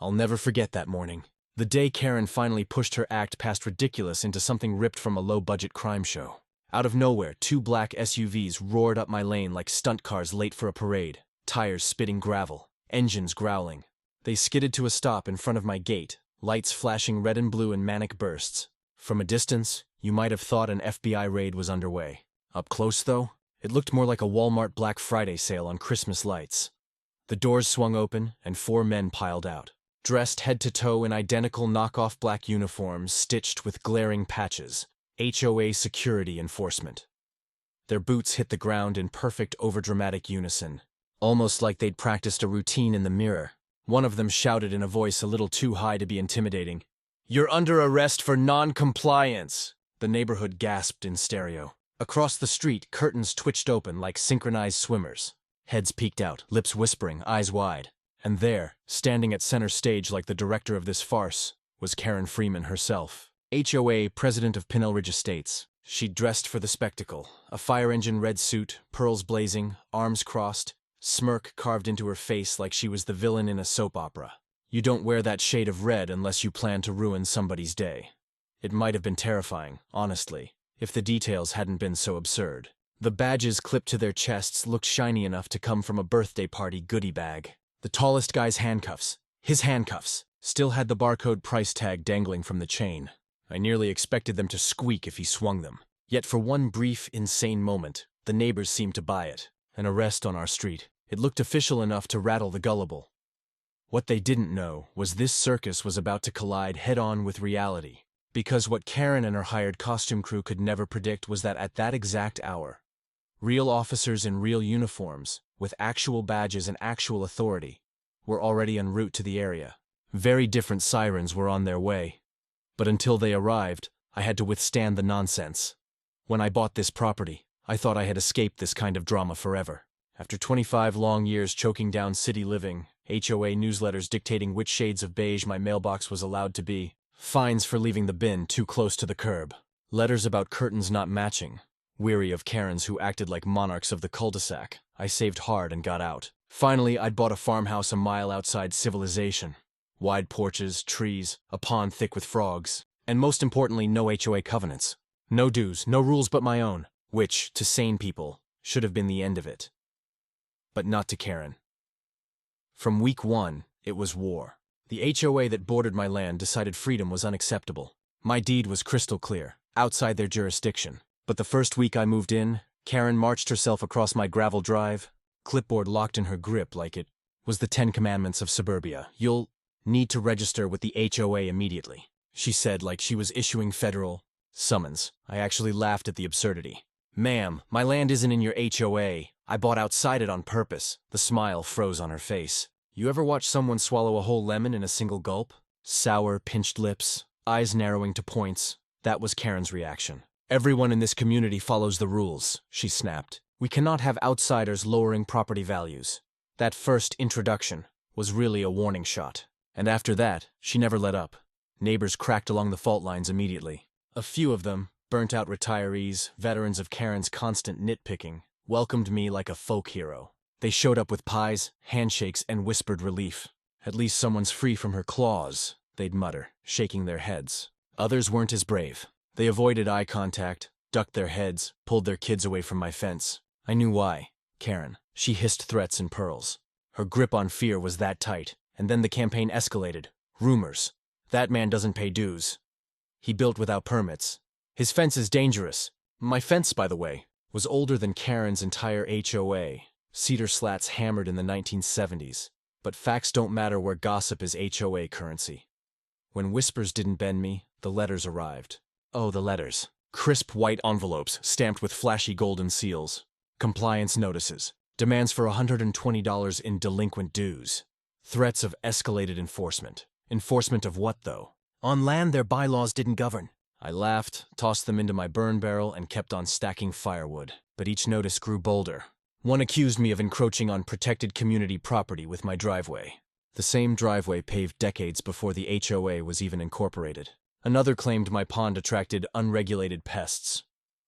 I'll never forget that morning. The day Karen finally pushed her act past ridiculous into something ripped from a low-budget crime show. Out of nowhere, 2 black SUVs roared up my lane like stunt cars late for a parade, tires spitting gravel, engines growling. They skidded to a stop in front of my gate, lights flashing red and blue in manic bursts. From a distance, you might have thought an FBI raid was underway. Up close, though, it looked more like a Walmart Black Friday sale on Christmas lights. The doors swung open, and 4 men piled out, dressed head to toe in identical knockoff black uniforms stitched with glaring patches. HOA Security Enforcement. Their boots hit the ground in perfect overdramatic unison, almost like they'd practiced a routine in the mirror. One of them shouted in a voice a little too high to be intimidating, "You're under arrest for non-compliance!" The neighborhood gasped in stereo. Across the street, curtains twitched open like synchronized swimmers. Heads peeked out, lips whispering, eyes wide. And there, standing at center stage like the director of this farce, was Karen Freeman herself. HOA president of Pinell Ridge Estates. She'd dressed for the spectacle, a fire engine red suit, pearls blazing, arms crossed, smirk carved into her face like she was the villain in a soap opera. You don't wear that shade of red unless you plan to ruin somebody's day. It might have been terrifying, honestly, if the details hadn't been so absurd. The badges clipped to their chests looked shiny enough to come from a birthday party goodie bag. The tallest guy's handcuffs, his handcuffs, still had the barcode price tag dangling from the chain. I nearly expected them to squeak if he swung them. Yet for one brief, insane moment, the neighbors seemed to buy it. An arrest on our street. It looked official enough to rattle the gullible. What they didn't know was this circus was about to collide head-on with reality. Because what Karen and her hired costume crew could never predict was that at that exact hour, real officers in real uniforms, with actual badges and actual authority, were already en route to the area. Very different sirens were on their way. But until they arrived, I had to withstand the nonsense. When I bought this property, I thought I had escaped this kind of drama forever. After 25 long years choking down city living, HOA newsletters dictating which shades of beige my mailbox was allowed to be, fines for leaving the bin too close to the curb, letters about curtains not matching, weary of Karens who acted like monarchs of the cul-de-sac, I saved hard and got out. Finally, I'd bought a farmhouse a mile outside civilization. Wide porches, trees, a pond thick with frogs, and most importantly, no HOA covenants. No dues, no rules but my own, which, to sane people, should have been the end of it. But not to Karen. From week 1, it was war. The HOA that bordered my land decided freedom was unacceptable. My deed was crystal clear, outside their jurisdiction. But the first week I moved in, Karen marched herself across my gravel drive, clipboard locked in her grip like it was the 10 Commandments of suburbia. "You'll need to register with the HOA immediately," she said like she was issuing federal summons. I actually laughed at the absurdity. "Ma'am, my land isn't in your HOA. I bought outside it on purpose." The smile froze on her face. You ever watch someone swallow a whole lemon in a single gulp? Sour, pinched lips, eyes narrowing to points. That was Karen's reaction. "Everyone in this community follows the rules," she snapped. "We cannot have outsiders lowering property values." That first introduction was really a warning shot. And after that, she never let up. Neighbors cracked along the fault lines immediately. A few of them, burnt-out retirees, veterans of Karen's constant nitpicking, welcomed me like a folk hero. They showed up with pies, handshakes, and whispered relief. "At least someone's free from her claws," they'd mutter, shaking their heads. Others weren't as brave. They avoided eye contact, ducked their heads, pulled their kids away from my fence. I knew why. Karen. She hissed threats in pearls. Her grip on fear was that tight. And then the campaign escalated. Rumors. "That man doesn't pay dues. He built without permits. His fence is dangerous." My fence, by the way, was older than Karen's entire HOA. Cedar slats hammered in the 1970s. But facts don't matter where gossip is HOA currency. When whispers didn't bend me, the letters arrived. Oh, the letters. Crisp white envelopes stamped with flashy golden seals. Compliance notices. Demands for $120 in delinquent dues. Threats of escalated enforcement. Enforcement of what, though? On land their bylaws didn't govern. I laughed, tossed them into my burn barrel, and kept on stacking firewood. But each notice grew bolder. One accused me of encroaching on protected community property with my driveway. The same driveway paved decades before the HOA was even incorporated. Another claimed my pond attracted unregulated pests.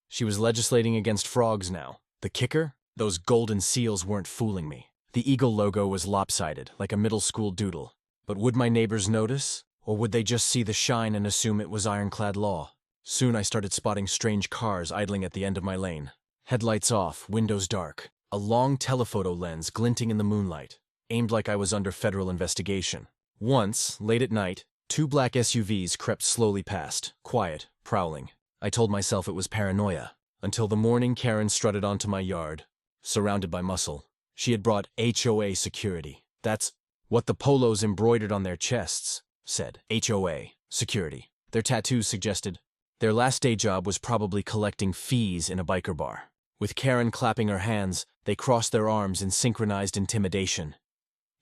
She was legislating against frogs now. The kicker? Those golden seals weren't fooling me. The eagle logo was lopsided, like a middle school doodle. But would my neighbors notice? Or would they just see the shine and assume it was ironclad law? Soon I started spotting strange cars idling at the end of my lane. Headlights off, windows dark, a long telephoto lens glinting in the moonlight, aimed like I was under federal investigation. Once, late at night, 2 black SUVs crept slowly past, quiet, prowling. I told myself it was paranoia, until the morning Karen strutted onto my yard, surrounded by muscle. She had brought HOA security. That's what the polos embroidered on their chests said. HOA security. Their tattoos suggested their last day job was probably collecting fees in a biker bar. With Karen clapping her hands, they crossed their arms in synchronized intimidation.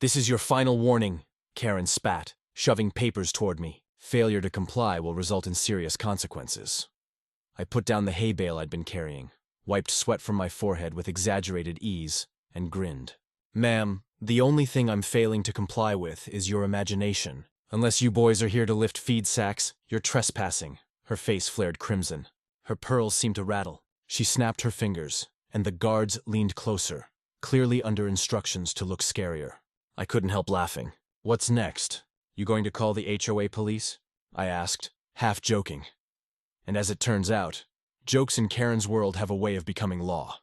"This is your final warning," Karen spat, shoving papers toward me. Failure to comply will result in serious consequences. I put down the hay bale I'd been carrying, wiped sweat from my forehead with exaggerated ease, and grinned. "Ma'am, the only thing I'm failing to comply with is your imagination. Unless you boys are here to lift feed sacks, you're trespassing." Her face flared crimson. Her pearls seemed to rattle. She snapped her fingers, and the guards leaned closer, clearly under instructions to look scarier. I couldn't help laughing. "What's next? You going to call the HOA police?" I asked, half joking. And as it turns out, jokes in Karen's world have a way of becoming law.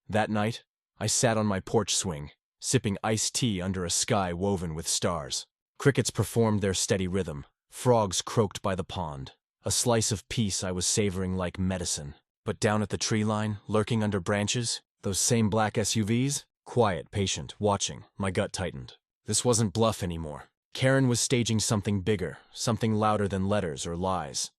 That night, I sat on my porch swing, sipping iced tea under a sky woven with stars. Crickets performed their steady rhythm. Frogs croaked by the pond. A slice of peace I was savoring like medicine. But down at the tree line, lurking under branches, those same black SUVs, quiet, patient, watching, my gut tightened. This wasn't bluff anymore. Karen was staging something bigger, something louder than letters or lies.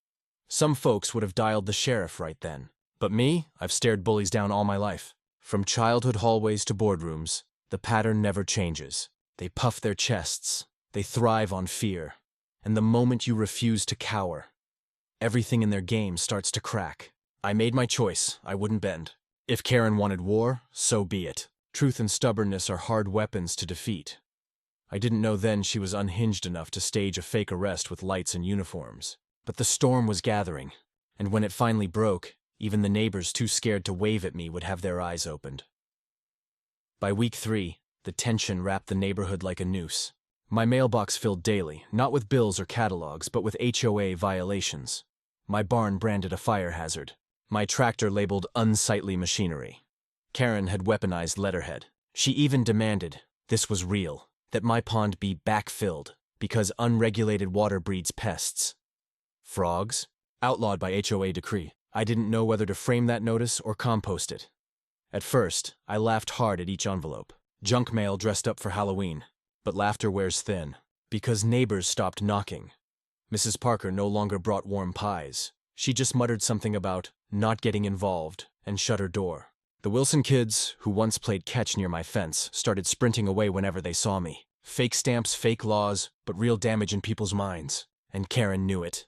Some folks would have dialed the sheriff right then. But me, I've stared bullies down all my life. From childhood hallways to boardrooms, the pattern never changes. They puff their chests. They thrive on fear. And the moment you refuse to cower, everything in their game starts to crack. I made my choice. I wouldn't bend. If Karen wanted war, so be it. Truth and stubbornness are hard weapons to defeat. I didn't know then she was unhinged enough to stage a fake arrest with lights and uniforms. But the storm was gathering, and when it finally broke, even the neighbors too scared to wave at me would have their eyes opened. By week 3, the tension wrapped the neighborhood like a noose. My mailbox filled daily, not with bills or catalogs, but with HOA violations. My barn branded a fire hazard. My tractor labeled unsightly machinery. Karen had weaponized letterhead. She even demanded, this was real, that my pond be backfilled, because unregulated water breeds pests. Frogs? Outlawed by HOA decree. I didn't know whether to frame that notice or compost it. At first, I laughed hard at each envelope. Junk mail dressed up for Halloween. But laughter wears thin, because neighbors stopped knocking. Mrs. Parker no longer brought warm pies. She just muttered something about not getting involved and shut her door. The Wilson kids, who once played catch near my fence, started sprinting away whenever they saw me. Fake stamps, fake laws, but real damage in people's minds. And Karen knew it.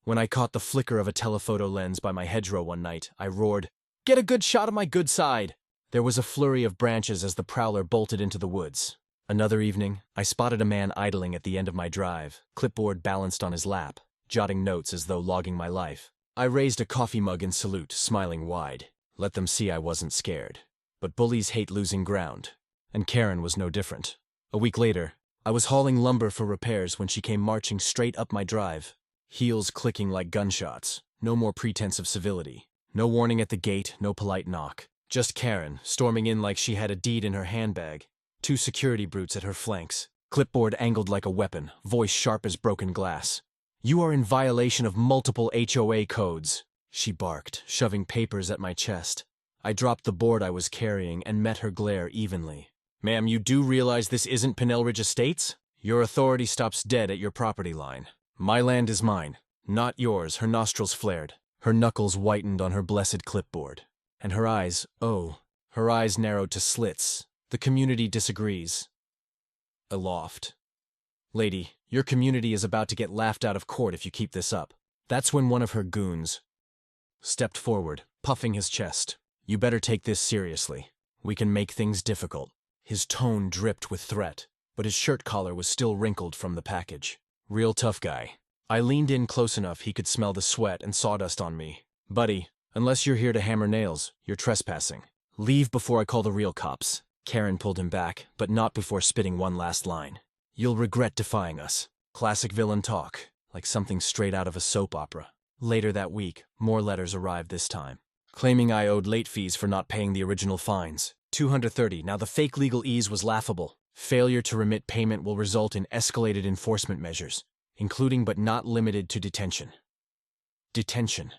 When I caught the flicker of a telephoto lens by my hedgerow one night, I roared, "Get a good shot of my good side!" There was a flurry of branches as the prowler bolted into the woods. Another evening, I spotted a man idling at the end of my drive, clipboard balanced on his lap, jotting notes as though logging my life. I raised a coffee mug in salute, smiling wide. Let them see I wasn't scared. But bullies hate losing ground, and Karen was no different. A week later, I was hauling lumber for repairs when she came marching straight up my drive, heels clicking like gunshots. No more pretense of civility. No warning at the gate, no polite knock. Just Karen, storming in like she had a deed in her handbag. 2 security brutes at her flanks, clipboard angled like a weapon, voice sharp as broken glass. "You are in violation of multiple HOA codes," she barked, shoving papers at my chest. I dropped the board I was carrying and met her glare evenly. "Ma'am, you do realize this isn't Pinnell Ridge Estates? Your authority stops dead at your property line. My land is mine, not yours." Her nostrils flared. Her knuckles whitened on her blessed clipboard. And her eyes, her eyes narrowed to slits. "The community disagrees." Aloft. "Lady, your community is about to get laughed out of court if you keep this up." That's when one of her goons stepped forward, puffing his chest. "You better take this seriously. We can make things difficult." His tone dripped with threat, but his shirt collar was still wrinkled from the package. Real tough guy. I leaned in close enough he could smell the sweat and sawdust on me. "Buddy, unless you're here to hammer nails, you're trespassing. Leave before I call the real cops." Karen pulled him back, but not before spitting one last line. You'll regret defying us. Classic villain talk, like something straight out of a soap opera. Later that week, more letters arrived this time, claiming I owed late fees for not paying the original fines. 230. Now the fake legal ease was laughable. Failure to remit payment will result in escalated enforcement measures, including but not limited to detention. Detention.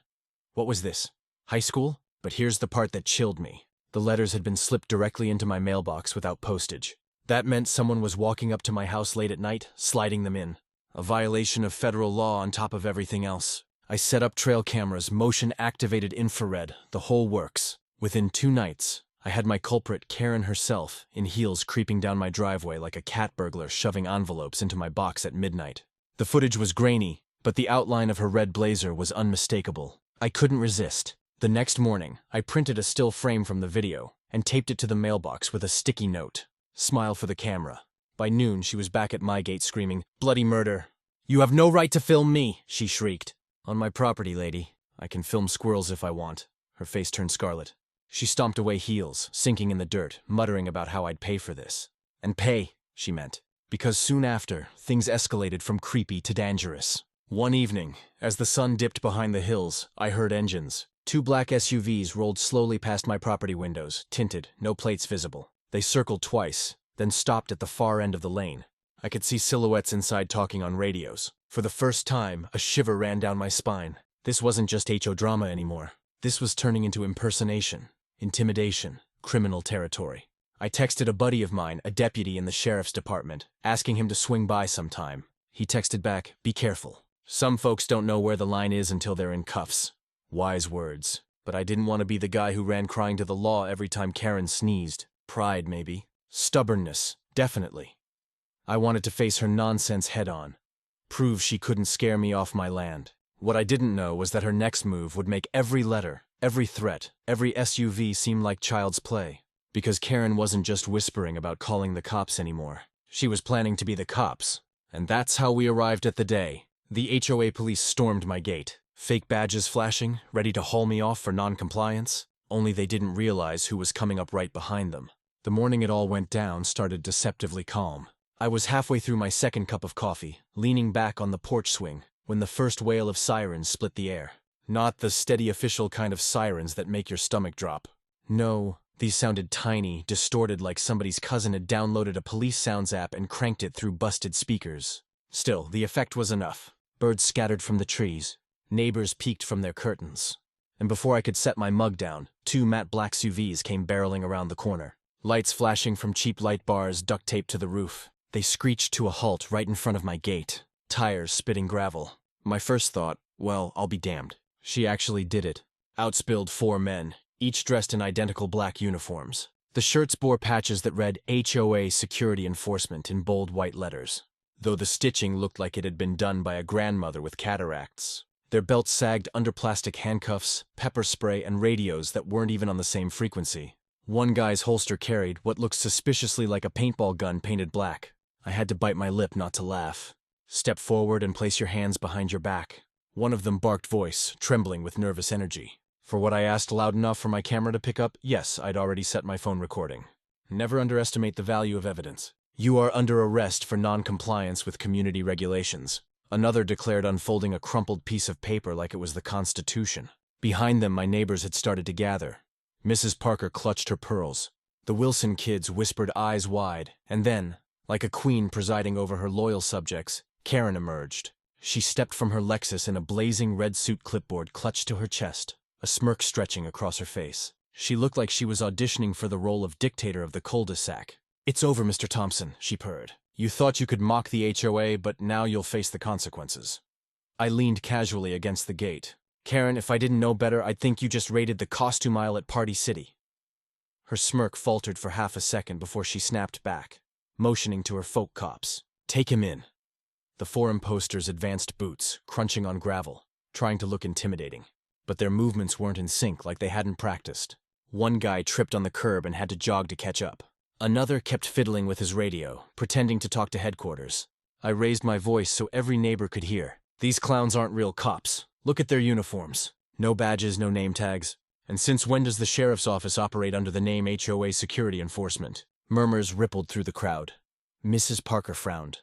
What was this? High school? But here's the part that chilled me. The letters had been slipped directly into my mailbox without postage. That meant someone was walking up to my house late at night, sliding them in. A violation of federal law on top of everything else. I set up trail cameras, motion-activated infrared, the whole works. Within 2 nights, I had my culprit, Karen herself, in heels creeping down my driveway like a cat burglar shoving envelopes into my box at midnight. The footage was grainy, but the outline of her red blazer was unmistakable. I couldn't resist. The next morning, I printed a still frame from the video and taped it to the mailbox with a sticky note. Smile for the camera. By noon, she was back at my gate screaming, "Bloody murder! You have no right to film me!" she shrieked. "On my property, lady. I can film squirrels if I want." Her face turned scarlet. She stomped away heels, sinking in the dirt, muttering about how I'd pay for this. And pay, she meant. Because soon after, things escalated from creepy to dangerous. One evening, as the sun dipped behind the hills, I heard engines. 2 black SUVs rolled slowly past my property windows, tinted, no plates visible. They circled twice, then stopped at the far end of the lane. I could see silhouettes inside talking on radios. For the first time, a shiver ran down my spine. This wasn't just HO drama anymore. This was turning into impersonation, intimidation, criminal territory. I texted a buddy of mine, a deputy in the sheriff's department, asking him to swing by sometime. He texted back, "Be careful. Some folks don't know where the line is until they're in cuffs." Wise words. But I didn't want to be the guy who ran crying to the law every time Karen sneezed. Pride, maybe. Stubbornness, definitely. I wanted to face her nonsense head-on. Prove she couldn't scare me off my land. What I didn't know was that her next move would make every letter, every threat, every SUV seem like child's play. Because Karen wasn't just whispering about calling the cops anymore. She was planning to be the cops. And that's how we arrived at the day. The HOA police stormed my gate. Fake badges flashing, ready to haul me off for non-compliance. Only they didn't realize who was coming up right behind them. The morning it all went down started deceptively calm. I was halfway through my second cup of coffee, leaning back on the porch swing, when the first wail of sirens split the air. Not the steady official kind of sirens that make your stomach drop. No, these sounded tiny, distorted like somebody's cousin had downloaded a police sounds app and cranked it through busted speakers. Still, the effect was enough. Birds scattered from the trees. Neighbors peeked from their curtains. And before I could set my mug down, 2 matte black SUVs came barreling around the corner. Lights flashing from cheap light bars duct taped to the roof. They screeched to a halt right in front of my gate. Tires spitting gravel. My first thought, well, I'll be damned. She actually did it. Outspilled 4 men, each dressed in identical black uniforms. The shirts bore patches that read HOA Security Enforcement in bold white letters, though the stitching looked like it had been done by a grandmother with cataracts. Their belts sagged under plastic handcuffs, pepper spray, and radios that weren't even on the same frequency. One guy's holster carried what looked suspiciously like a paintball gun painted black. I had to bite my lip not to laugh. "Step forward and place your hands behind your back." One of them barked voice, trembling with nervous energy. For what I asked loud enough for my camera to pick up, yes, I'd already set my phone recording. Never underestimate the value of evidence. "You are under arrest for non-compliance with community regulations." Another declared, unfolding a crumpled piece of paper like it was the Constitution. Behind them, my neighbors had started to gather. Mrs. Parker clutched her pearls. The Wilson kids whispered eyes wide, and then, like a queen presiding over her loyal subjects, Karen emerged. She stepped from her Lexus in a blazing red suit, clipboard clutched to her chest, a smirk stretching across her face. She looked like she was auditioning for the role of dictator of the cul-de-sac. "It's over, Mr. Thompson," she purred. "You thought you could mock the HOA, but now you'll face the consequences." I leaned casually against the gate. "Karen, if I didn't know better, I'd think you just raided the costume aisle at Party City." Her smirk faltered for half a second before she snapped back, motioning to her folk cops. "Take him in." The 4 imposters advanced boots, crunching on gravel, trying to look intimidating. But their movements weren't in sync, like they hadn't practiced. One guy tripped on the curb and had to jog to catch up. Another kept fiddling with his radio, pretending to talk to headquarters. I raised my voice so every neighbor could hear. "These clowns aren't real cops. Look at their uniforms. No badges, no name tags. And since when does the sheriff's office operate under the name HOA Security Enforcement?" Murmurs rippled through the crowd. Mrs. Parker frowned.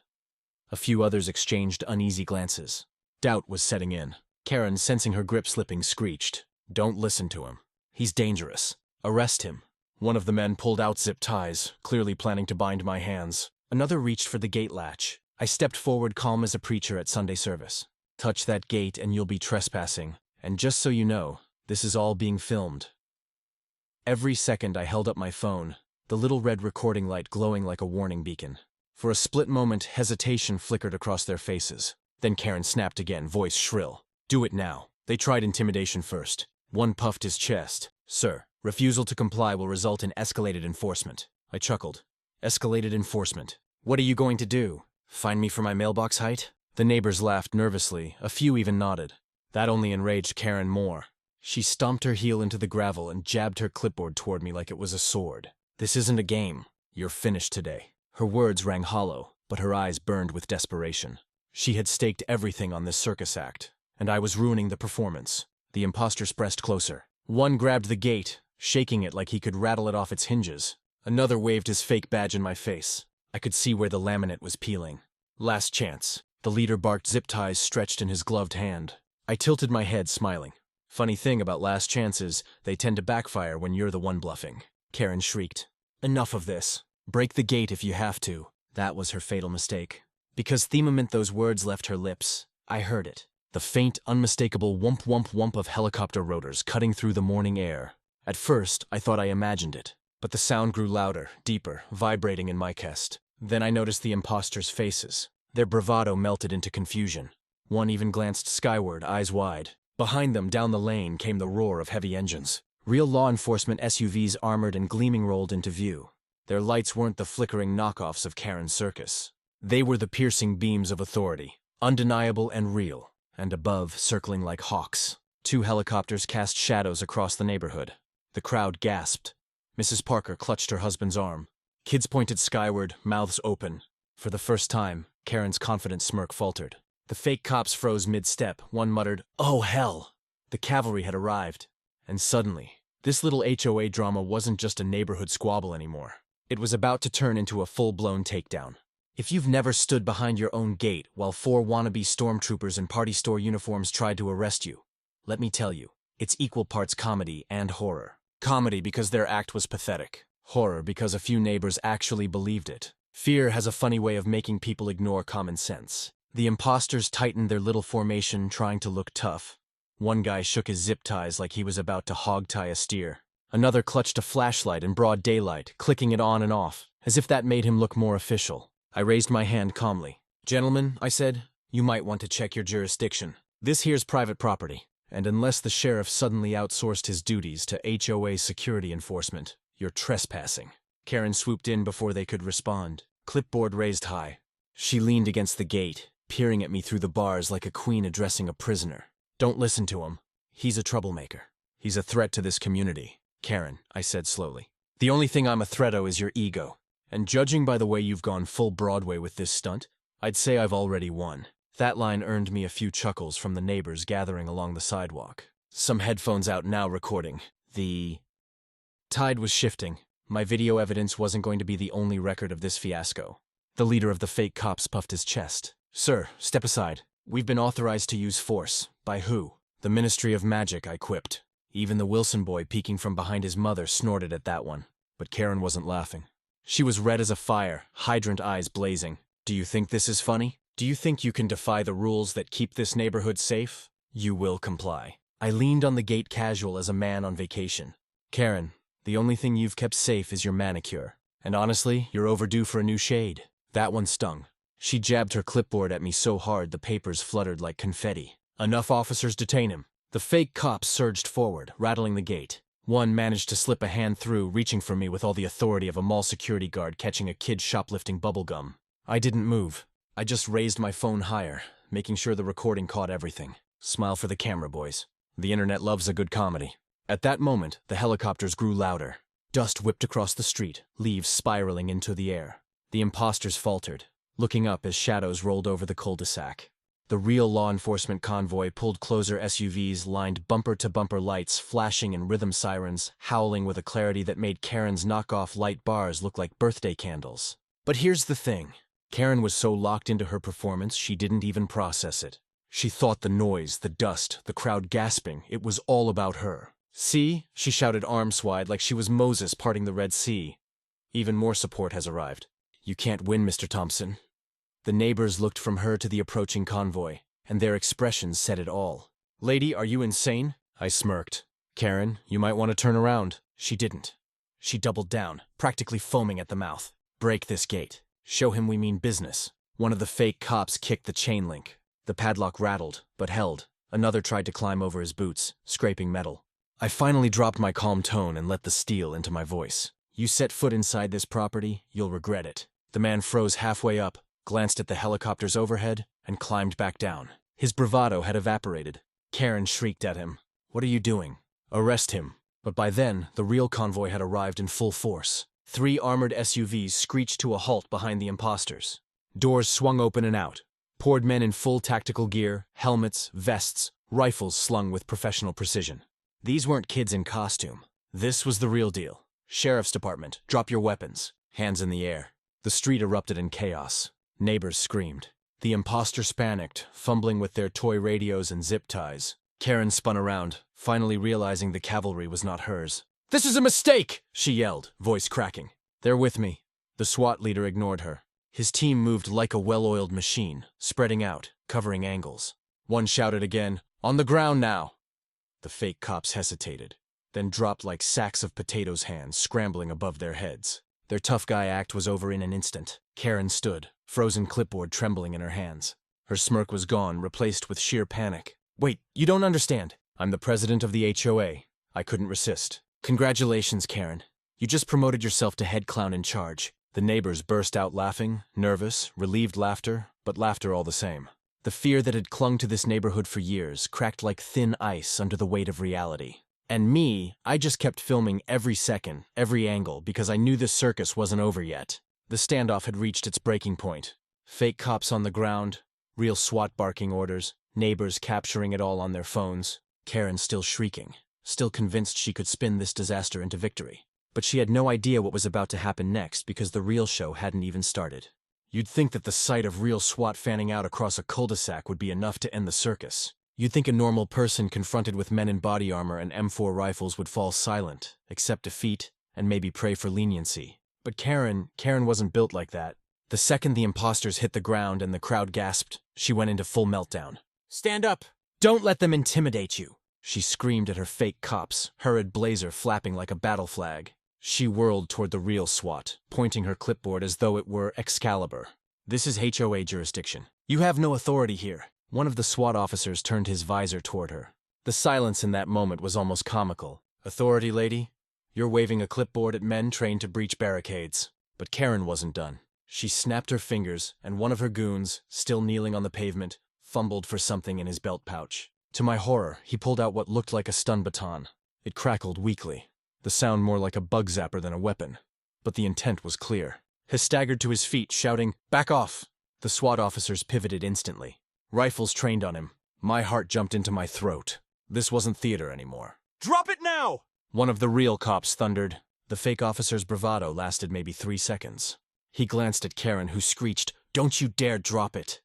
A few others exchanged uneasy glances. Doubt was setting in. Karen, sensing her grip slipping, screeched, "Don't listen to him. He's dangerous. Arrest him." One of the men pulled out zip ties, clearly planning to bind my hands. Another reached for the gate latch. I stepped forward, calm as a preacher at Sunday service. "Touch that gate and you'll be trespassing. And just so you know, this is all being filmed." Every second I held up my phone, the little red recording light glowing like a warning beacon. For a split moment, hesitation flickered across their faces. Then Karen snapped again, voice shrill. "Do it now." They tried intimidation first. One puffed his chest. "Sir, refusal to comply will result in escalated enforcement." I chuckled. "Escalated enforcement? What are you going to do? Fine me for my mailbox height?" The neighbors laughed nervously, a few even nodded. That only enraged Karen more. She stomped her heel into the gravel and jabbed her clipboard toward me like it was a sword. "This isn't a game. You're finished today." Her words rang hollow, but her eyes burned with desperation. She had staked everything on this circus act, and I was ruining the performance. The imposters pressed closer. One grabbed the gate, shaking it like he could rattle it off its hinges. Another waved his fake badge in my face. I could see where the laminate was peeling. "Last chance." The leader barked, zip ties stretched in his gloved hand. I tilted my head, smiling. Funny thing about last chances, they tend to backfire when you're the one bluffing. Karen shrieked. "Enough of this. Break the gate if you have to." That was her fatal mistake. Because the moment those words left her lips, I heard it. The faint, unmistakable whump whump whump of helicopter rotors cutting through the morning air. At first, I thought I imagined it, but the sound grew louder, deeper, vibrating in my chest. Then I noticed the imposters' faces. Their bravado melted into confusion. One even glanced skyward, eyes wide. Behind them, down the lane, came the roar of heavy engines. Real law enforcement SUVs, armored and gleaming, rolled into view. Their lights weren't the flickering knockoffs of Karen's circus. They were the piercing beams of authority, undeniable and real. And above, circling like hawks, 2 helicopters cast shadows across the neighborhood. The crowd gasped. Mrs. Parker clutched her husband's arm. Kids pointed skyward, mouths open. For the first time, Karen's confident smirk faltered. The fake cops froze mid-step. One muttered, "Oh, hell!" The cavalry had arrived. And suddenly, this little HOA drama wasn't just a neighborhood squabble anymore. It was about to turn into a full-blown takedown. If you've never stood behind your own gate while 4 wannabe stormtroopers in party store uniforms tried to arrest you, let me tell you, it's equal parts comedy and horror. Comedy because their act was pathetic. Horror because a few neighbors actually believed it. Fear has a funny way of making people ignore common sense. The imposters tightened their little formation, trying to look tough. One guy shook his zip ties like he was about to hog-tie a steer. Another clutched a flashlight in broad daylight, clicking it on and off, as if that made him look more official. I raised my hand calmly. "Gentlemen," I said, "you might want to check your jurisdiction. This here's private property, and unless the sheriff suddenly outsourced his duties to HOA security enforcement, you're trespassing." Karen swooped in before they could respond, clipboard raised high. She leaned against the gate, peering at me through the bars like a queen addressing a prisoner. "Don't listen to him. He's a troublemaker. He's a threat to this community." "Karen," I said slowly, "the only thing I'm a threat of is your ego. And judging by the way you've gone full Broadway with this stunt, I'd say I've already won." That line earned me a few chuckles from the neighbors gathering along the sidewalk. Some headphones out now recording. The tide was shifting. My video evidence wasn't going to be the only record of this fiasco. The leader of the fake cops puffed his chest. "Sir, step aside. We've been authorized to use force. By who?" "The Ministry of Magic," I quipped. Even the Wilson boy peeking from behind his mother snorted at that one. But Karen wasn't laughing. She was red as a fire, hydrant eyes blazing. "Do you think this is funny? Do you think you can defy the rules that keep this neighborhood safe? You will comply." I leaned on the gate casual as a man on vacation. "Karen, the only thing you've kept safe is your manicure. And honestly, you're overdue for a new shade." That one stung. She jabbed her clipboard at me so hard the papers fluttered like confetti. "Enough, officers, detain him." The fake cops surged forward, rattling the gate. One managed to slip a hand through, reaching for me with all the authority of a mall security guard catching a kid shoplifting bubblegum. I didn't move. I just raised my phone higher, making sure the recording caught everything. Smile for the camera, boys. The internet loves a good comedy. At that moment, the helicopters grew louder. Dust whipped across the street, leaves spiraling into the air. The imposters faltered, looking up as shadows rolled over the cul-de-sac. The real law enforcement convoy pulled closer, SUVs lined bumper-to-bumper, lights flashing and rhythm sirens howling with a clarity that made Karen's knockoff light bars look like birthday candles. But here's the thing. Karen was so locked into her performance she didn't even process it. She thought the noise, the dust, the crowd gasping, it was all about her. "See?" she shouted arms wide like she was Moses parting the Red Sea. Even more support has arrived. "You can't win, Mr. Thompson." The neighbors looked from her to the approaching convoy, and their expressions said it all. "Lady, are you insane?" I smirked. "Karen, you might want to turn around." She didn't. She doubled down, practically foaming at the mouth. "Break this gate. Show him we mean business." One of the fake cops kicked the chain link. The padlock rattled, but held. Another tried to climb over his boots, scraping metal. I finally dropped my calm tone and let the steel into my voice. "You set foot inside this property, you'll regret it." The man froze halfway up, glanced at the helicopters overhead, and climbed back down. His bravado had evaporated. Karen shrieked at him. "What are you doing?" "Arrest him." But by then, the real convoy had arrived in full force. 3 armored SUVs screeched to a halt behind the imposters. Doors swung open and out. Poured men in full tactical gear, helmets, vests, rifles slung with professional precision. These weren't kids in costume. This was the real deal. "Sheriff's Department, drop your weapons." Hands in the air. The street erupted in chaos. Neighbors screamed. The imposters panicked, fumbling with their toy radios and zip ties. Karen spun around, finally realizing the cavalry was not hers. "This is a mistake!" she yelled, voice cracking. "They're with me." The SWAT leader ignored her. His team moved like a well-oiled machine, spreading out, covering angles. One shouted again, "On the ground now!" The fake cops hesitated, then dropped like sacks of potatoes hands scrambling above their heads. Their tough guy act was over in an instant. Karen stood, frozen clipboard trembling in her hands. Her smirk was gone, replaced with sheer panic. "Wait, you don't understand. I'm the president of the HOA. I couldn't resist." "Congratulations, Karen. You just promoted yourself to head clown in charge." The neighbors burst out laughing, nervous, relieved laughter, but laughter all the same. The fear that had clung to this neighborhood for years cracked like thin ice under the weight of reality. And me, I just kept filming every second, every angle, because I knew this circus wasn't over yet. The standoff had reached its breaking point. Fake cops on the ground, real SWAT barking orders, neighbors capturing it all on their phones, Karen still shrieking, still convinced she could spin this disaster into victory. But she had no idea what was about to happen next because the real show hadn't even started. You'd think that the sight of real SWAT fanning out across a cul-de-sac would be enough to end the circus. You'd think a normal person confronted with men in body armor and M4 rifles would fall silent, accept defeat, and maybe pray for leniency. But Karen wasn't built like that. The second the imposters hit the ground and the crowd gasped, she went into full meltdown. "Stand up! Don't let them intimidate you!" She screamed at her fake cops, her red blazer flapping like a battle flag. She whirled toward the real SWAT, pointing her clipboard as though it were Excalibur. "This is HOA jurisdiction. You have no authority here." One of the SWAT officers turned his visor toward her. The silence in that moment was almost comical. "Authority, lady? You're waving a clipboard at men trained to breach barricades." But Karen wasn't done. She snapped her fingers, and one of her goons, still kneeling on the pavement, fumbled for something in his belt pouch. To my horror, he pulled out what looked like a stun baton. It crackled weakly, the sound more like a bug zapper than a weapon. But the intent was clear. He staggered to his feet, shouting, "Back off!" The SWAT officers pivoted instantly. Rifles trained on him. My heart jumped into my throat. This wasn't theater anymore. "Drop it now!" One of the real cops thundered. The fake officer's bravado lasted maybe 3 seconds. He glanced at Karen, who screeched, "Don't you dare drop it!"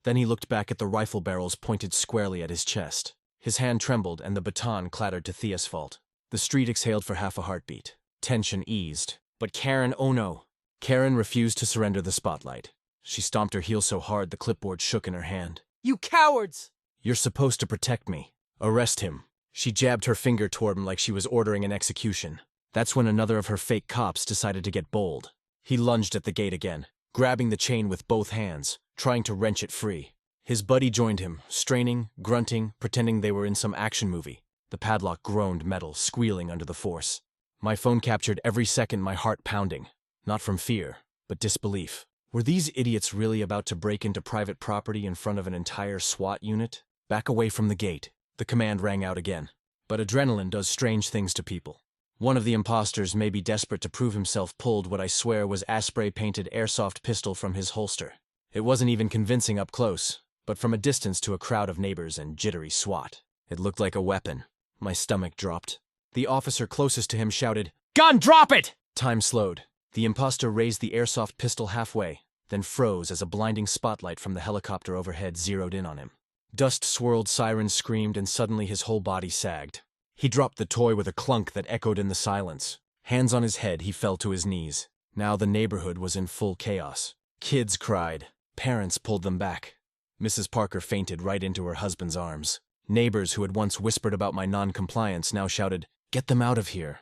Then he looked back at the rifle barrels pointed squarely at his chest. His hand trembled and the baton clattered to the asphalt. The street exhaled for half a heartbeat. Tension eased. But Karen, oh no. Karen refused to surrender the spotlight. She stomped her heel so hard the clipboard shook in her hand. "You cowards!" "You're supposed to protect me. Arrest him." She jabbed her finger toward him like she was ordering an execution. That's when another of her fake cops decided to get bold. He lunged at the gate again, grabbing the chain with both hands, trying to wrench it free. His buddy joined him, straining, grunting, pretending they were in some action movie. The padlock groaned metal, squealing under the force. My phone captured every second, my heart pounding. Not from fear, but disbelief. Were these idiots really about to break into private property in front of an entire SWAT unit? "Back away from the gate." The command rang out again. But adrenaline does strange things to people. One of the imposters, maybe desperate to prove himself, pulled what I swear was a spray-painted airsoft pistol from his holster. It wasn't even convincing up close, but from a distance to a crowd of neighbors and jittery SWAT. It looked like a weapon. My stomach dropped. The officer closest to him shouted, "Gun, drop it!" Time slowed. The imposter raised the airsoft pistol halfway, then froze as a blinding spotlight from the helicopter overhead zeroed in on him. Dust swirled, sirens screamed, and suddenly his whole body sagged. He dropped the toy with a clunk that echoed in the silence. Hands on his head, he fell to his knees. Now the neighborhood was in full chaos. Kids cried. Parents pulled them back. Mrs. Parker fainted right into her husband's arms. Neighbors who had once whispered about my non-compliance now shouted, "Get them out of here."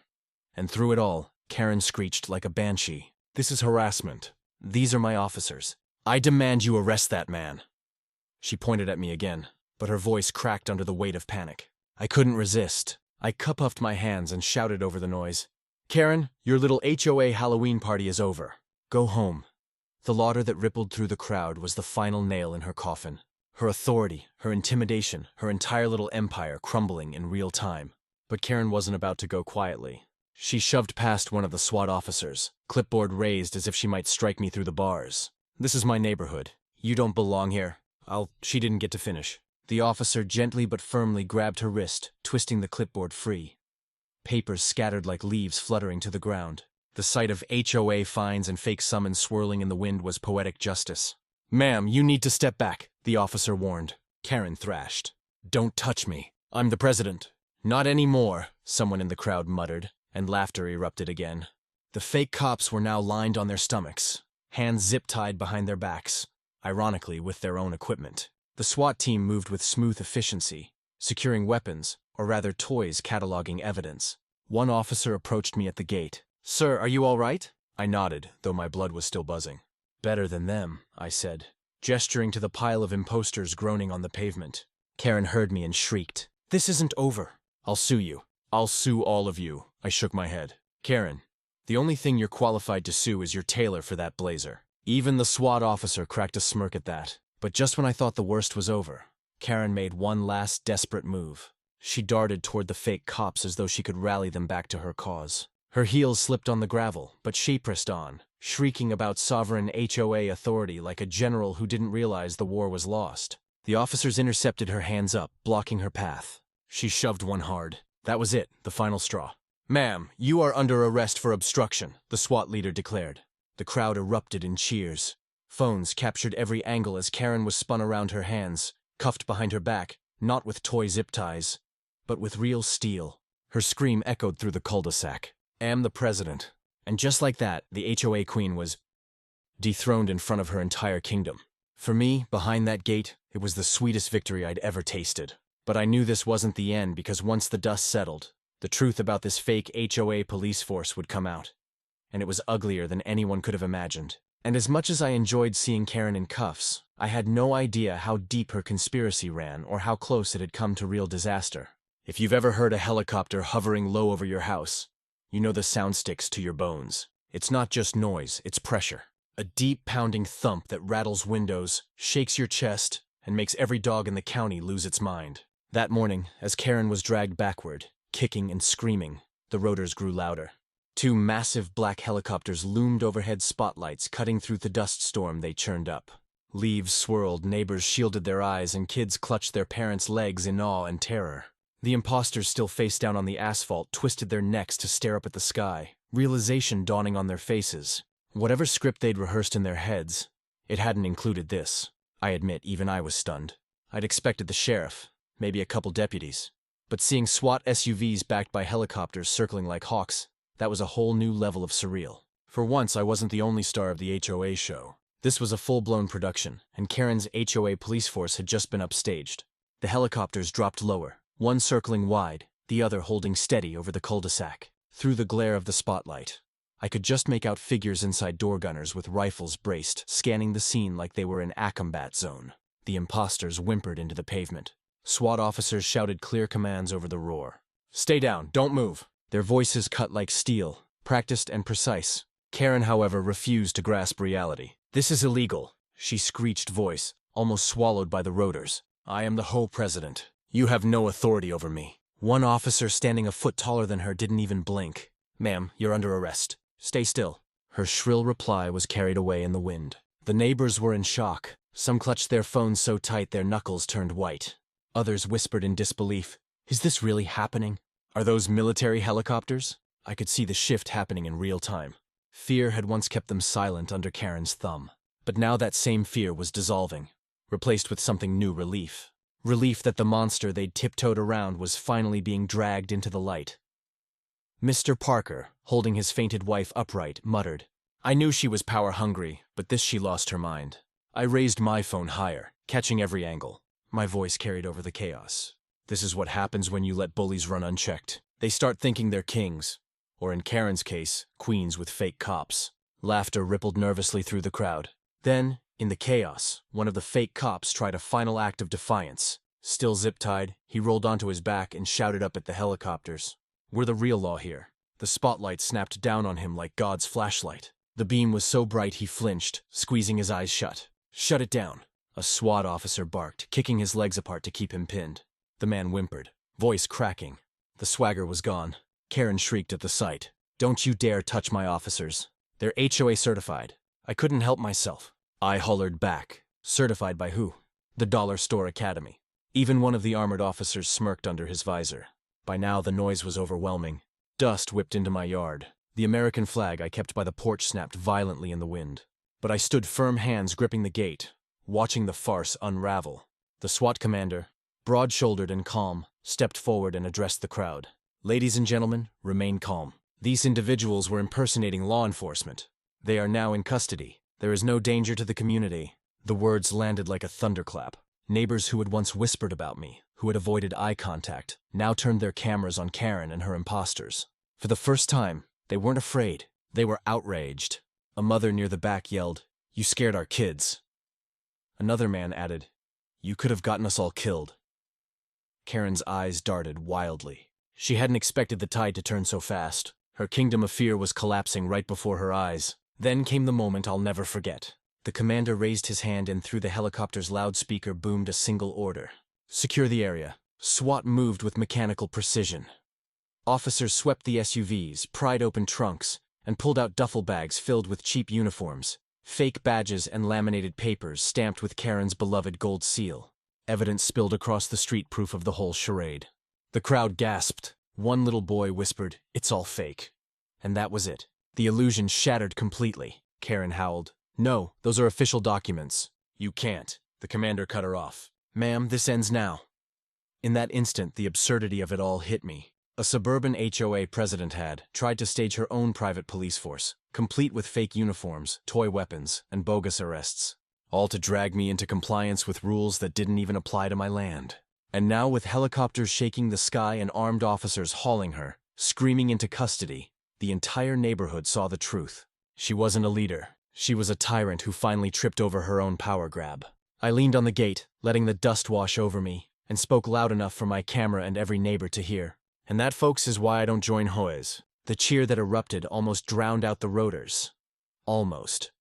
And through it all, Karen screeched like a banshee, "This is harassment. These are my officers. I demand you arrest that man." She pointed at me again, but her voice cracked under the weight of panic. I couldn't resist. I cup-puffed my hands and shouted over the noise, "Karen, your little HOA Halloween party is over. Go home." The laughter that rippled through the crowd was the final nail in her coffin. Her authority, her intimidation, her entire little empire crumbling in real time. But Karen wasn't about to go quietly. She shoved past one of the SWAT officers, clipboard raised as if she might strike me through the bars. "This is my neighborhood. You don't belong here." She didn't get to finish. The officer gently but firmly grabbed her wrist, twisting the clipboard free. Papers scattered like leaves fluttering to the ground. The sight of HOA fines and fake summons swirling in the wind was poetic justice. "Ma'am, you need to step back," the officer warned. Karen thrashed. "Don't touch me. I'm the president." "Not anymore," someone in the crowd muttered, and laughter erupted again. The fake cops were now lined on their stomachs, hands zip-tied behind their backs, ironically with their own equipment. The SWAT team moved with smooth efficiency, securing weapons, or rather toys cataloging evidence. One officer approached me at the gate. "Sir, are you all right?" I nodded, though my blood was still buzzing. "Better than them," I said, gesturing to the pile of imposters groaning on the pavement. Karen heard me and shrieked, "This isn't over. I'll sue you. I'll sue all of you." I shook my head. "Karen, the only thing you're qualified to sue is your tailor for that blazer." Even the SWAT officer cracked a smirk at that. But just when I thought the worst was over, Karen made one last desperate move. She darted toward the fake cops as though she could rally them back to her cause. Her heels slipped on the gravel, but she pressed on, shrieking about sovereign HOA authority like a general who didn't realize the war was lost. The officers intercepted her, hands up, blocking her path. She shoved one hard. That was it, the final straw. "Ma'am, you are under arrest for obstruction," the SWAT leader declared. The crowd erupted in cheers. Phones captured every angle as Karen was spun around her hands, cuffed behind her back, not with toy zip ties, but with real steel. Her scream echoed through the cul-de-sac. "Am the president." And just like that, the HOA queen was dethroned in front of her entire kingdom. For me, behind that gate, it was the sweetest victory I'd ever tasted. But I knew this wasn't the end because once the dust settled, the truth about this fake HOA police force would come out. And it was uglier than anyone could have imagined. And as much as I enjoyed seeing Karen in cuffs, I had no idea how deep her conspiracy ran or how close it had come to real disaster. If you've ever heard a helicopter hovering low over your house, you know the sound sticks to your bones. It's not just noise, it's pressure. A deep pounding thump that rattles windows, shakes your chest, and makes every dog in the county lose its mind. That morning, as Karen was dragged backward, kicking and screaming, the rotors grew louder. Two massive black helicopters loomed overhead, spotlights cutting through the dust storm they churned up. Leaves swirled, neighbors shielded their eyes, and kids clutched their parents' legs in awe and terror. The imposters, still face down on the asphalt, twisted their necks to stare up at the sky, realization dawning on their faces. Whatever script they'd rehearsed in their heads, it hadn't included this. I admit, even I was stunned. I'd expected the sheriff, maybe a couple deputies. But seeing SWAT SUVs backed by helicopters circling like hawks, that was a whole new level of surreal. For once, I wasn't the only star of the HOA show. This was a full-blown production, and Karen's HOA police force had just been upstaged. The helicopters dropped lower, one circling wide, the other holding steady over the cul-de-sac. Through the glare of the spotlight, I could just make out figures inside door gunners with rifles braced, scanning the scene like they were in a combat zone. The imposters whimpered into the pavement. SWAT officers shouted clear commands over the roar. "Stay down, don't move." Their voices cut like steel, practiced and precise. Karen, however, refused to grasp reality. "This is illegal," she screeched voice, almost swallowed by the rotors. "I am the HOA president. You have no authority over me." One officer standing a foot taller than her didn't even blink. "Ma'am, you're under arrest. Stay still." Her shrill reply was carried away in the wind. The neighbors were in shock. Some clutched their phones so tight their knuckles turned white. Others whispered in disbelief, "Is this really happening? Are those military helicopters?" I could see the shift happening in real time. Fear had once kept them silent under Karen's thumb. But now that same fear was dissolving, replaced with something new: relief. Relief that the monster they'd tiptoed around was finally being dragged into the light. Mr. Parker, holding his fainted wife upright, muttered, "I knew she was power-hungry, but this she lost her mind." I raised my phone higher, catching every angle. My voice carried over the chaos. This is what happens when you let bullies run unchecked. They start thinking they're kings, or in Karen's case, queens with fake cops. Laughter rippled nervously through the crowd. Then, in the chaos, one of the fake cops tried a final act of defiance. Still zip-tied, he rolled onto his back and shouted up at the helicopters, "We're the real law here." The spotlight snapped down on him like God's flashlight. The beam was so bright he flinched, squeezing his eyes shut. "Shut it down," a SWAT officer barked, kicking his legs apart to keep him pinned. The man whimpered, voice cracking. The swagger was gone. Karen shrieked at the sight. "Don't you dare touch my officers. They're HOA certified." I couldn't help myself. I hollered back. Certified by who? The Dollar Store Academy. Even one of the armored officers smirked under his visor. By now the noise was overwhelming. Dust whipped into my yard. The American flag I kept by the porch snapped violently in the wind. But I stood firm, hands gripping the gate, watching the farce unravel. The SWAT commander, broad-shouldered and calm, stepped forward and addressed the crowd. "Ladies and gentlemen, remain calm. These individuals were impersonating law enforcement. They are now in custody. There is no danger to the community." The words landed like a thunderclap. Neighbors who had once whispered about me, who had avoided eye contact, now turned their cameras on Karen and her imposters. For the first time, they weren't afraid. They were outraged. A mother near the back yelled, "You scared our kids." Another man added, "You could have gotten us all killed." Karen's eyes darted wildly. She hadn't expected the tide to turn so fast. Her kingdom of fear was collapsing right before her eyes. Then came the moment I'll never forget. The commander raised his hand and through the helicopter's loudspeaker boomed a single order. "Secure the area." SWAT moved with mechanical precision. Officers swept the SUVs, pried open trunks, and pulled out duffel bags filled with cheap uniforms, fake badges and laminated papers stamped with Karen's beloved gold seal. Evidence spilled across the street, proof of the whole charade. The crowd gasped. One little boy whispered, "It's all fake." And that was it. The illusion shattered completely. Karen howled, "No, those are official documents." "You can't." The commander cut her off. "Ma'am, this ends now." In that instant, the absurdity of it all hit me. A suburban HOA president had tried to stage her own private police force, complete with fake uniforms, toy weapons, and bogus arrests, all to drag me into compliance with rules that didn't even apply to my land. And now, with helicopters shaking the sky and armed officers hauling her, screaming into custody, the entire neighborhood saw the truth. She wasn't a leader. She was a tyrant who finally tripped over her own power grab. I leaned on the gate, letting the dust wash over me, and spoke loud enough for my camera and every neighbor to hear. And that, folks, is why I don't join HOAs. The cheer that erupted almost drowned out the rotors. Almost.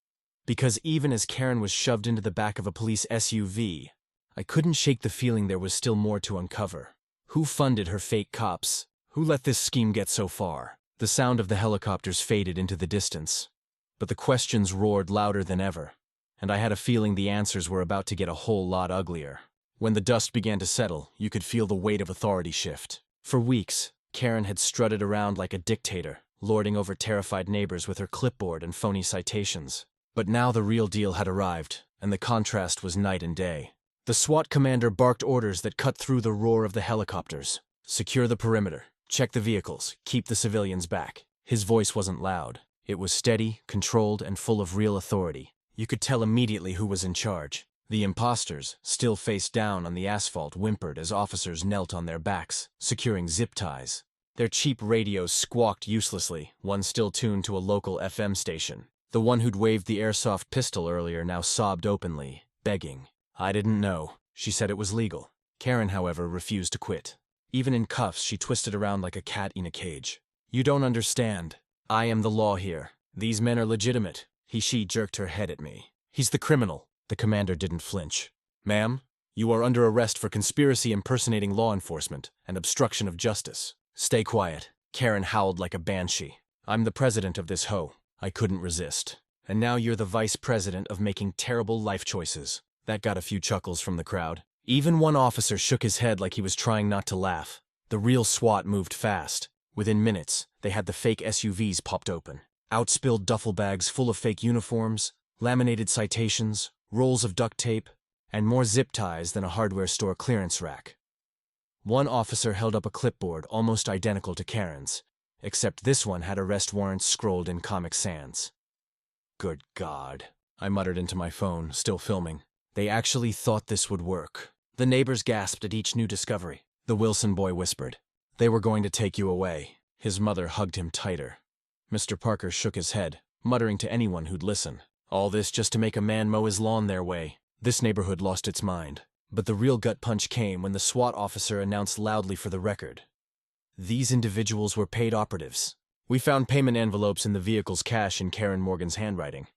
Because even as Karen was shoved into the back of a police SUV, I couldn't shake the feeling there was still more to uncover. Who funded her fake cops? Who let this scheme get so far? The sound of the helicopters faded into the distance. But the questions roared louder than ever, and I had a feeling the answers were about to get a whole lot uglier. When the dust began to settle, you could feel the weight of authority shift. For weeks, Karen had strutted around like a dictator, lording over terrified neighbors with her clipboard and phony citations. But now the real deal had arrived, and the contrast was night and day. The SWAT commander barked orders that cut through the roar of the helicopters. "Secure the perimeter. Check the vehicles. Keep the civilians back." His voice wasn't loud. It was steady, controlled, and full of real authority. You could tell immediately who was in charge. The imposters, still face down on the asphalt, whimpered as officers knelt on their backs, securing zip ties. Their cheap radios squawked uselessly, one still tuned to a local FM station. The one who'd waved the airsoft pistol earlier now sobbed openly, begging. "I didn't know." She said it was legal. Karen, however, refused to quit. Even in cuffs, she twisted around like a cat in a cage. "You don't understand. I am the law here. These men are legitimate." She jerked her head at me. "He's the criminal." The commander didn't flinch. "Ma'am, you are under arrest for conspiracy impersonating law enforcement and obstruction of justice." "Stay quiet." Karen howled like a banshee. "I'm the president of this hoe." I couldn't resist. "And now you're the vice president of making terrible life choices." That got a few chuckles from the crowd. Even one officer shook his head like he was trying not to laugh. The real SWAT moved fast. Within minutes, they had the fake SUVs popped open. Outspilled duffel bags full of fake uniforms, laminated citations, rolls of duct tape, and more zip ties than a hardware store clearance rack. One officer held up a clipboard almost identical to Karen's, except this one had arrest warrants scrolled in Comic Sans. Good God, I muttered into my phone, still filming. They actually thought this would work. The neighbors gasped at each new discovery. The Wilson boy whispered, "They were going to take you away." His mother hugged him tighter. Mr. Parker shook his head, muttering to anyone who'd listen. All this just to make a man mow his lawn their way. This neighborhood lost its mind. But the real gut punch came when the SWAT officer announced loudly for the record. These individuals were paid operatives. We found payment envelopes in the vehicle's cash in Karen Morgan's handwriting.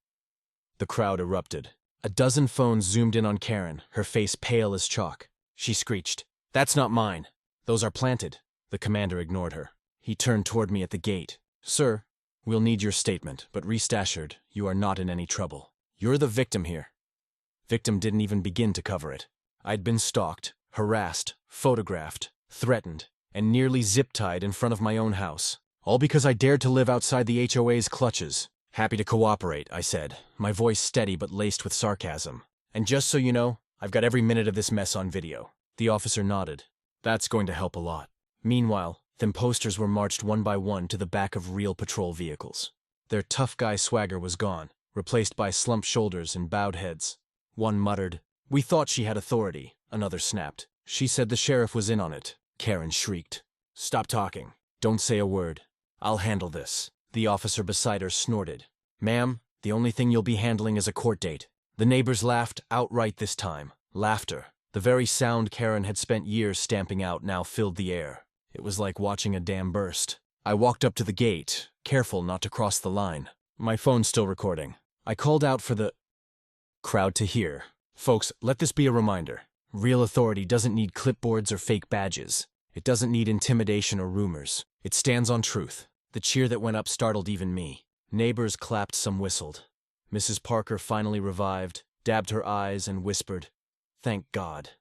The crowd erupted. A dozen phones zoomed in on Karen, her face pale as chalk. She screeched, "That's not mine. Those are planted." The commander ignored her. He turned toward me at the gate. "Sir, we'll need your statement, but rest assured, you are not in any trouble. You're the victim here." Victim didn't even begin to cover it. I'd been stalked, harassed, photographed, threatened, and nearly zip-tied in front of my own house. All because I dared to live outside the HOA's clutches. "Happy to cooperate," I said, my voice steady but laced with sarcasm. "And just so you know, I've got every minute of this mess on video." The officer nodded. "That's going to help a lot." Meanwhile, them posters were marched one by one to the back of real patrol vehicles. Their tough guy swagger was gone, replaced by slumped shoulders and bowed heads. One muttered, "We thought she had authority." Another snapped, "She said the sheriff was in on it." Karen shrieked, "Stop talking. Don't say a word. I'll handle this." The officer beside her snorted, "Ma'am, the only thing you'll be handling is a court date." The neighbors laughed outright this time. Laughter, the very sound Karen had spent years stamping out, now filled the air. It was like watching a dam burst. I walked up to the gate, careful not to cross the line. My phone still recording. I called out for the crowd to hear. "Folks, let this be a reminder. Real authority doesn't need clipboards or fake badges. It doesn't need intimidation or rumors. It stands on truth." The cheer that went up startled even me. Neighbors clapped, some whistled. Mrs. Parker finally revived, dabbed her eyes, and whispered, "Thank God."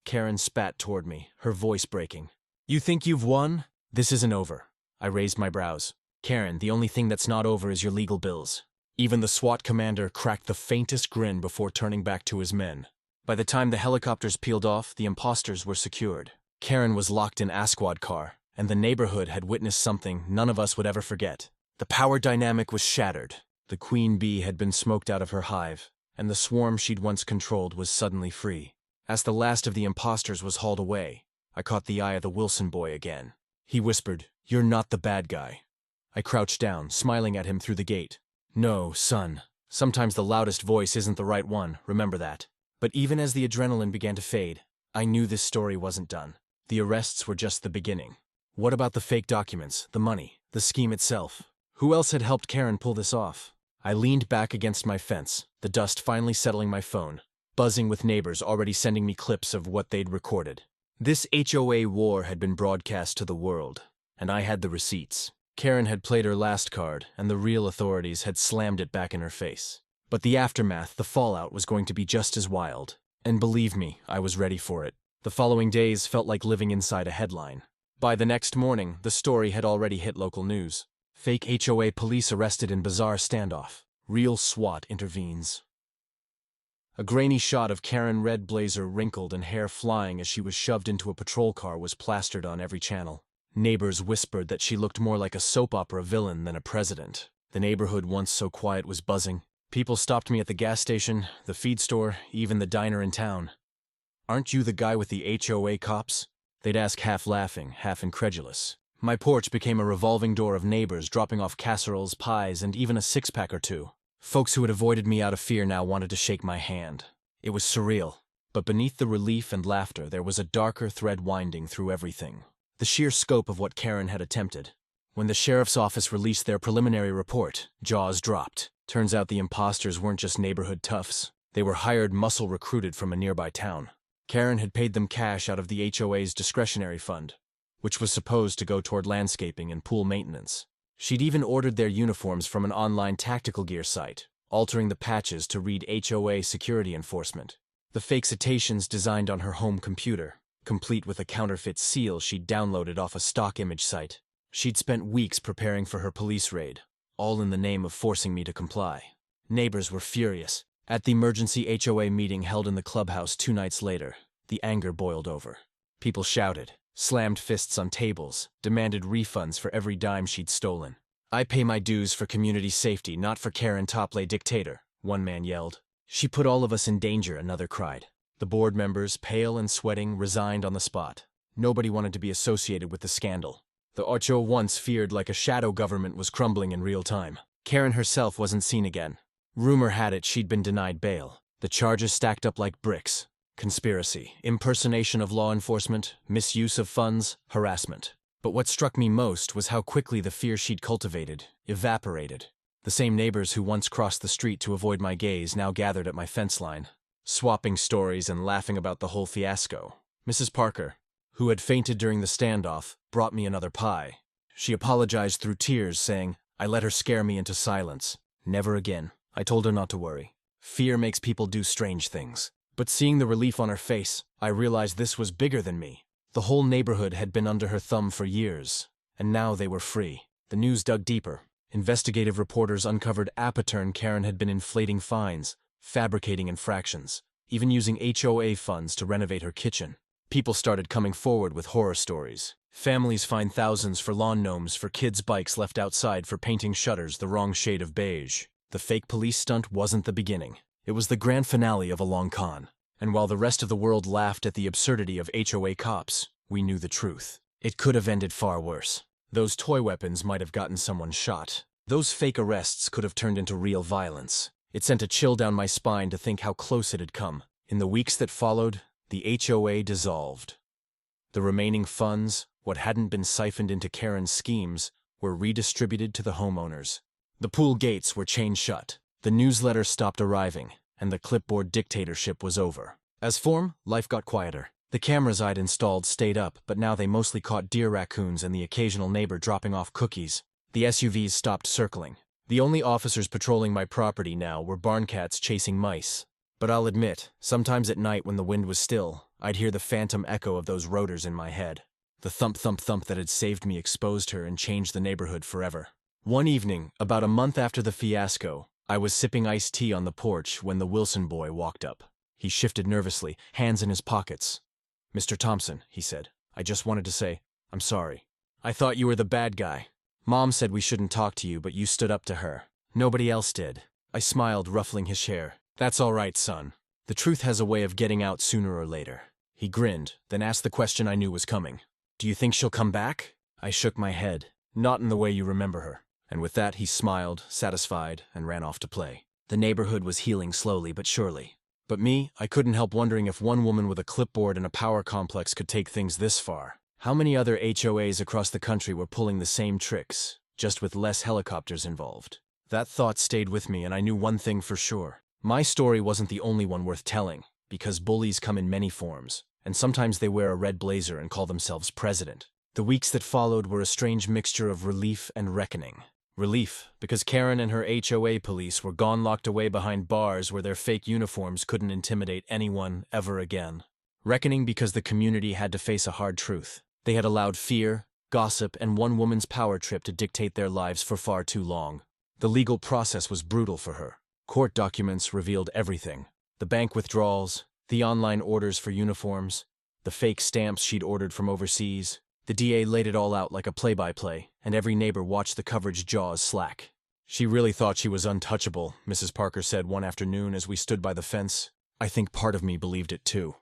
Karen spat toward me, her voice breaking. "You think you've won? This isn't over." I raised my brows. "Karen, the only thing that's not over is your legal bills." Even the SWAT commander cracked the faintest grin before turning back to his men. By the time the helicopters peeled off, the imposters were secured. Karen was locked in a squad car, and the neighborhood had witnessed something none of us would ever forget. The power dynamic was shattered. The queen bee had been smoked out of her hive, and the swarm she'd once controlled was suddenly free. As the last of the imposters was hauled away, I caught the eye of the Wilson boy again. He whispered, "You're not the bad guy." I crouched down, smiling at him through the gate. "No, son. Sometimes the loudest voice isn't the right one, remember that." But even as the adrenaline began to fade, I knew this story wasn't done. The arrests were just the beginning. What about the fake documents, the money, the scheme itself? Who else had helped Karen pull this off? I leaned back against my fence, the dust finally settling my phone, buzzing with neighbors already sending me clips of what they'd recorded. This HOA war had been broadcast to the world, and I had the receipts. Karen had played her last card, and the real authorities had slammed it back in her face. But the aftermath, the fallout, was going to be just as wild. And believe me, I was ready for it. The following days felt like living inside a headline. By the next morning, the story had already hit local news. Fake HOA police arrested in bizarre standoff. Real SWAT intervenes. A grainy shot of Karen, red blazer wrinkled and hair flying as she was shoved into a patrol car, was plastered on every channel. Neighbors whispered that she looked more like a soap opera villain than a president. The neighborhood, once so quiet, was buzzing. People stopped me at the gas station, the feed store, even the diner in town. "Aren't you the guy with the HOA cops?" They'd ask, half laughing, half incredulous. My porch became a revolving door of neighbors dropping off casseroles, pies, and even a six-pack or two. Folks who had avoided me out of fear now wanted to shake my hand. It was surreal. But beneath the relief and laughter, there was a darker thread winding through everything. The sheer scope of what Karen had attempted. When the sheriff's office released their preliminary report, jaws dropped. Turns out the imposters weren't just neighborhood toughs. They were hired muscle recruited from a nearby town. Karen had paid them cash out of the HOA's discretionary fund, which was supposed to go toward landscaping and pool maintenance. She'd even ordered their uniforms from an online tactical gear site, altering the patches to read HOA security enforcement. The fake citations designed on her home computer, complete with a counterfeit seal she'd downloaded off a stock image site. She'd spent weeks preparing for her police raid, all in the name of forcing me to comply. Neighbors were furious. At the emergency HOA meeting held in the clubhouse 2 nights later, the anger boiled over. People shouted, slammed fists on tables, demanded refunds for every dime she'd stolen. "I pay my dues for community safety, not for Karen Topley dictator," one man yelled. "She put all of us in danger," another cried. The board members, pale and sweating, resigned on the spot. Nobody wanted to be associated with the scandal. The Ocho once feared like a shadow government was crumbling in real time. Karen herself wasn't seen again. Rumor had it she'd been denied bail. The charges stacked up like bricks. Conspiracy, impersonation of law enforcement, misuse of funds, harassment. But what struck me most was how quickly the fear she'd cultivated evaporated. The same neighbors who once crossed the street to avoid my gaze now gathered at my fence line, swapping stories and laughing about the whole fiasco. Mrs. Parker, who had fainted during the standoff, brought me another pie. She apologized through tears, saying, "I let her scare me into silence. Never again." I told her not to worry. Fear makes people do strange things. But seeing the relief on her face, I realized this was bigger than me. The whole neighborhood had been under her thumb for years, and now they were free. The news dug deeper. Investigative reporters uncovered Apatern Karen had been inflating fines, fabricating infractions, even using HOA funds to renovate her kitchen. People started coming forward with horror stories. Families fined thousands for lawn gnomes for kids' bikes left outside for painting shutters the wrong shade of beige. The fake police stunt wasn't the beginning. It was the grand finale of a long con. And while the rest of the world laughed at the absurdity of HOA cops, we knew the truth. It could have ended far worse. Those toy weapons might have gotten someone shot. Those fake arrests could have turned into real violence. It sent a chill down my spine to think how close it had come. In the weeks that followed, the HOA dissolved. The remaining funds, what hadn't been siphoned into Karen's schemes, were redistributed to the homeowners. The pool gates were chained shut, the newsletter stopped arriving, and the clipboard dictatorship was over. As form, life got quieter. The cameras I'd installed stayed up, but now they mostly caught deer raccoons and the occasional neighbor dropping off cookies. The SUVs stopped circling. The only officers patrolling my property now were barn cats chasing mice. But I'll admit, sometimes at night when the wind was still, I'd hear the phantom echo of those rotors in my head. The thump-thump-thump that had saved me exposed her and changed the neighborhood forever. One evening, about a month after the fiasco, I was sipping iced tea on the porch when the Wilson boy walked up. He shifted nervously, hands in his pockets. "Mr. Thompson," he said, "I just wanted to say, I'm sorry. I thought you were the bad guy. Mom said we shouldn't talk to you, but you stood up to her. Nobody else did." I smiled, ruffling his hair. "That's all right, son. The truth has a way of getting out sooner or later." He grinned, then asked the question I knew was coming. "Do you think she'll come back?" I shook my head. "Not in the way you remember her." And with that, he smiled, satisfied, and ran off to play. The neighborhood was healing slowly but surely. But me, I couldn't help wondering if one woman with a clipboard and a power complex could take things this far. How many other HOAs across the country were pulling the same tricks, just with less helicopters involved? That thought stayed with me, and I knew one thing for sure. My story wasn't the only one worth telling, because bullies come in many forms, and sometimes they wear a red blazer and call themselves president. The weeks that followed were a strange mixture of relief and reckoning. Relief, because Karen and her HOA police were gone, locked away behind bars where their fake uniforms couldn't intimidate anyone ever again. Reckoning, because the community had to face a hard truth. They had allowed fear, gossip, and one woman's power trip to dictate their lives for far too long. The legal process was brutal for her. Court documents revealed everything. The bank withdrawals, the online orders for uniforms, the fake stamps she'd ordered from overseas. The DA laid it all out like a play-by-play, and every neighbor watched the coverage jaws slack. "She really thought she was untouchable," Mrs. Parker said one afternoon as we stood by the fence. I think part of me believed it too.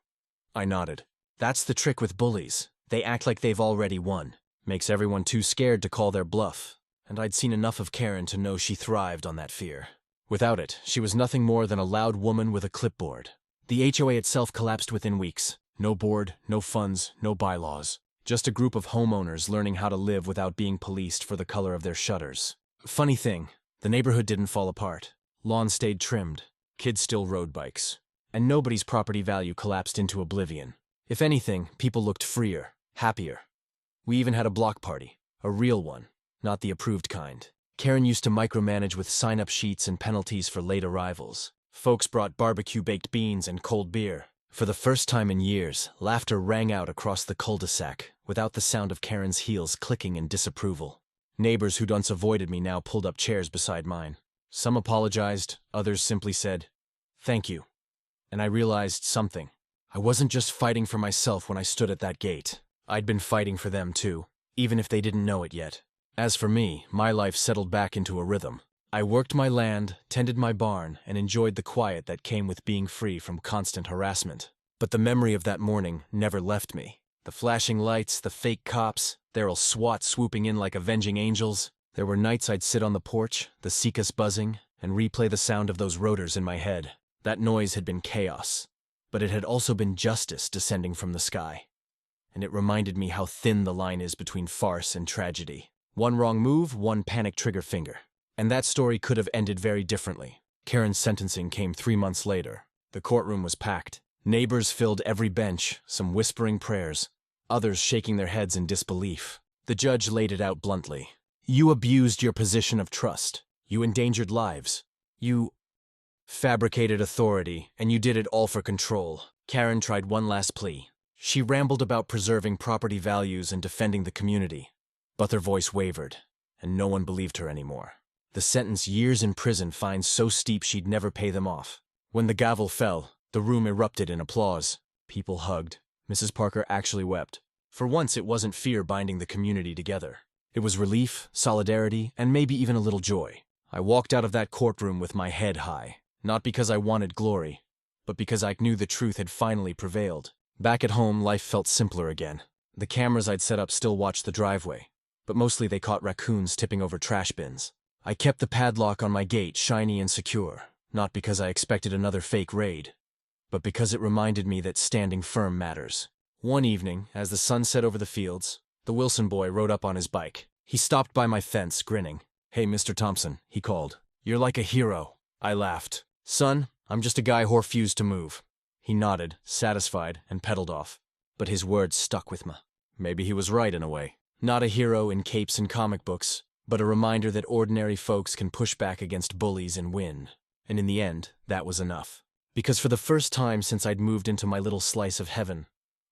I nodded. "That's the trick with bullies. They act like they've already won. Makes everyone too scared to call their bluff. And I'd seen enough of Karen to know she thrived on that fear. Without it, she was nothing more than a loud woman with a clipboard. The HOA itself collapsed within weeks. No board, no funds, no bylaws. Just a group of homeowners learning how to live without being policed for the color of their shutters. Funny thing, the neighborhood didn't fall apart. Lawns stayed trimmed. Kids still rode bikes. And nobody's property value collapsed into oblivion. If anything, people looked freer, happier. We even had a block party. A real one, not the approved kind. Karen used to micromanage with sign-up sheets and penalties for late arrivals. Folks brought barbecue baked beans and cold beer. For the first time in years, laughter rang out across the cul-de-sac without the sound of Karen's heels clicking in disapproval. Neighbors who'd once avoided me now pulled up chairs beside mine. Some apologized, others simply said, "Thank you." And I realized something. I wasn't just fighting for myself when I stood at that gate. I'd been fighting for them too, even if they didn't know it yet. As for me, my life settled back into a rhythm. I worked my land, tended my barn, and enjoyed the quiet that came with being free from constant harassment. But the memory of that morning never left me. The flashing lights, the fake cops, their old SWAT swooping in like avenging angels. There were nights I'd sit on the porch, the cicadas buzzing, and replay the sound of those rotors in my head. That noise had been chaos, but it had also been justice descending from the sky. And it reminded me how thin the line is between farce and tragedy. One wrong move, one panic trigger finger. And that story could have ended very differently. Karen's sentencing came 3 months later. The courtroom was packed. Neighbors filled every bench, some whispering prayers, others shaking their heads in disbelief. The judge laid it out bluntly. You abused your position of trust. You endangered lives. You fabricated authority, and you did it all for control. Karen tried one last plea. She rambled about preserving property values and defending the community. But her voice wavered, and no one believed her anymore. The sentence, years in prison, fines so steep she'd never pay them off. When the gavel fell, the room erupted in applause. People hugged. Mrs. Parker actually wept. For once, it wasn't fear binding the community together. It was relief, solidarity, and maybe even a little joy. I walked out of that courtroom with my head high, not because I wanted glory, but because I knew the truth had finally prevailed. Back at home, life felt simpler again. The cameras I'd set up still watched the driveway, but mostly they caught raccoons tipping over trash bins. I kept the padlock on my gate shiny and secure, not because I expected another fake raid, but because it reminded me that standing firm matters. One evening, as the sun set over the fields, the Wilson boy rode up on his bike. He stopped by my fence, grinning. "Hey, Mr. Thompson," he called. "You're like a hero." I laughed. "Son, I'm just a guy who refused to move." He nodded, satisfied, and pedaled off. But his words stuck with me. Maybe he was right in a way. Not a hero in capes and comic books, but a reminder that ordinary folks can push back against bullies and win. And in the end, that was enough. Because for the first time since I'd moved into my little slice of heaven,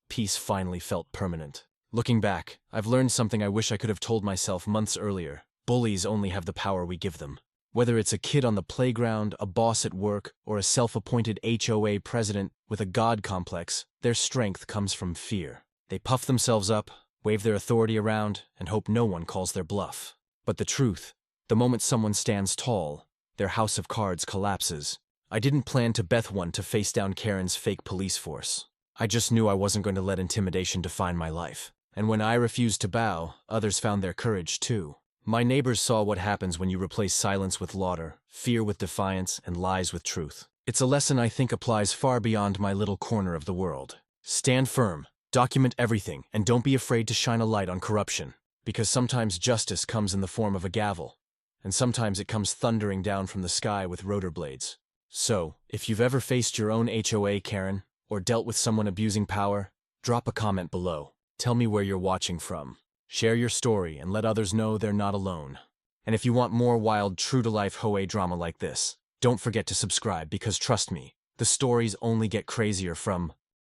peace finally felt permanent. Looking back, I've learned something I wish I could have told myself months earlier. Bullies only have the power we give them. Whether it's a kid on the playground, a boss at work, or a self-appointed HOA president with a god complex, their strength comes from fear. They puff themselves up, wave their authority around, and hope no one calls their bluff. But the truth, the moment someone stands tall, their house of cards collapses. I didn't plan to bet one to face down Karen's fake police force. I just knew I wasn't going to let intimidation define my life. And when I refused to bow, others found their courage too. My neighbors saw what happens when you replace silence with laughter, fear with defiance, and lies with truth. It's a lesson I think applies far beyond my little corner of the world. Stand firm, document everything, and don't be afraid to shine a light on corruption. Because sometimes justice comes in the form of a gavel, and sometimes it comes thundering down from the sky with rotor blades. So, if you've ever faced your own HOA, Karen, or dealt with someone abusing power, drop a comment below. Tell me where you're watching from. Share your story and let others know they're not alone. And if you want more wild, true-to-life HOA drama like this, don't forget to subscribe because trust me, the stories only get crazier from